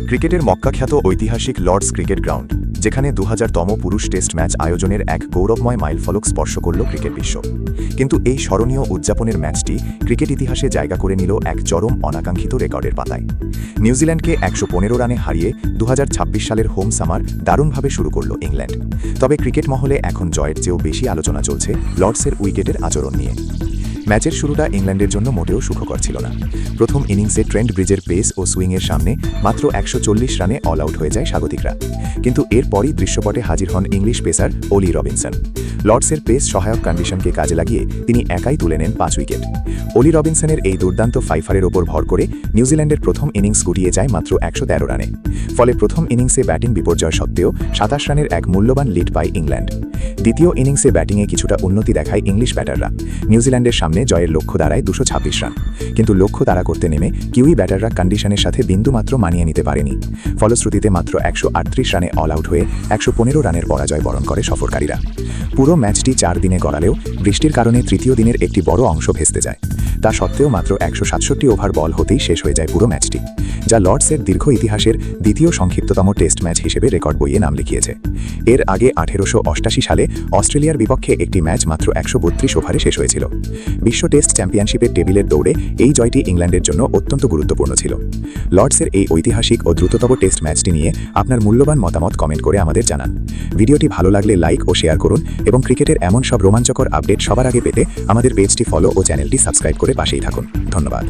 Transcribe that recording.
ক্রিকেটের মক্কাখ্যাত ঐতিহাসিক Lords cricket ground, যেখানে ২০০০তম পুরুষ টেস্ট ম্যাচ আয়োজনের এক গৌরবময় মাইলফলক স্পর্শ করল ক্রিকেট বিশ্ব। কিন্তু এই স্মরণীয় উদযাপনের ম্যাচটি ক্রিকেট ইতিহাসে জায়গা করে নিল এক চরম অনাকাঙ্ক্ষিত রেকর্ডের পাতায়। নিউজিল্যান্ডকে ১১৫ রানে হারিয়ে ২০২৬ সালের হোম সামার দারুণভাবে শুরু করল ইংল্যান্ড। তবে ক্রিকেট মহলে এখন জয়ের চেয়েও বেশি আলোচনা চলছে লর্ডসের উইকেটের আচরণ নিয়ে। ম্যাচের শুরুটা ইংল্যান্ডের জন্য মোটেও সুখকর ছিল না। প্রথম ইনিংসে ট্রেন্ট ব্রিজের পেস ও সুইংয়ের সামনে মাত্র ১৪০ রানে অল আউট হয়ে যায় স্বাগতিকরা। কিন্তু এরপরই দৃশ্যপটে হাজির হন ইংলিশ পেসার ওলি রবিনসন। লর্ডসের পেস সহায়ক কন্ডিশনকে কাজে লাগিয়ে তিনি একাই তুলে নেন ৫ উইকেট। ওলি রবিনসনের এই দুর্দান্ত ফাইফারের ওপর ভর করে নিউজিল্যান্ডের প্রথম ইনিংস গুটিয়ে যায় মাত্র ১১৩ রানে। ফলে প্রথম ইনিংসে ব্যাটিং বিপর্যয় সত্ত্বেও ২৭ রানের এক মূল্যবান লিড পায় ইংল্যান্ড। দ্বিতীয় ইনিংসে ব্যাটিংয়ে কিছুটা উন্নতি দেখায় ইংলিশ ব্যাটাররা। নিউজিল্যান্ডের সামনে জয়ের লক্ষ্য দাঁড়ায় ২২৬ রান। কিন্তু লক্ষ্য তাড়া করতে নেমে কিউই ব্যাটাররা কন্ডিশনের সাথে বিন্দুমাত্র মানিয়ে নিতে পারেনি। ফলশ্রুতিতে মাত্র ১৩৮ রানে অল আউট হয়ে ১১৫ রানের পরাজয় বরণ করে সফরকারীরা। পুরো ম্যাচটি ৪ দিনে গড়ালেও বৃষ্টির কারণে তৃতীয় দিনের একটি বড় অংশ ভেস্তে যায়। তা সত্ত্বেও মাত্র ১৬৭ ওভার বল হতেই শেষ হয়ে যায় পুরো ম্যাচটি, যা লর্ডসের দীর্ঘ ইতিহাসের দ্বিতীয় সংক্ষিপ্ততম টেস্ট ম্যাচ হিসেবে রেকর্ড বইয়ে নাম লিখিয়েছে। এর আগে ১৮৮৮ সালে অস্ট্রেলিয়ার বিপক্ষে একটি ম্যাচ মাত্র ১৩২ ওভারে শেষ হয়েছিল। বিশ্ব টেস্ট চ্যাম্পিয়নশিপের টেবিলের দৌড়ে এই জয়টি ইংল্যান্ডের জন্য অত্যন্ত গুরুত্বপূর্ণ ছিল। লর্ডসের এই ঐতিহাসিক ও দ্রুততম টেস্ট ম্যাচটি নিয়ে আপনার মূল্যবান মতামত কমেন্ট করে আমাদের জানান। ভিডিওটি ভালো লাগলে লাইক ও শেয়ার করুন এবং ক্রিকেটের এমন সব রোমাঞ্চকর আপডেট সবার আগে পেতে আমাদের পেজটি ফলো ও চ্যানেলটি সাবস্ক্রাইব করে পাশেই থাকুন। ধন্যবাদ।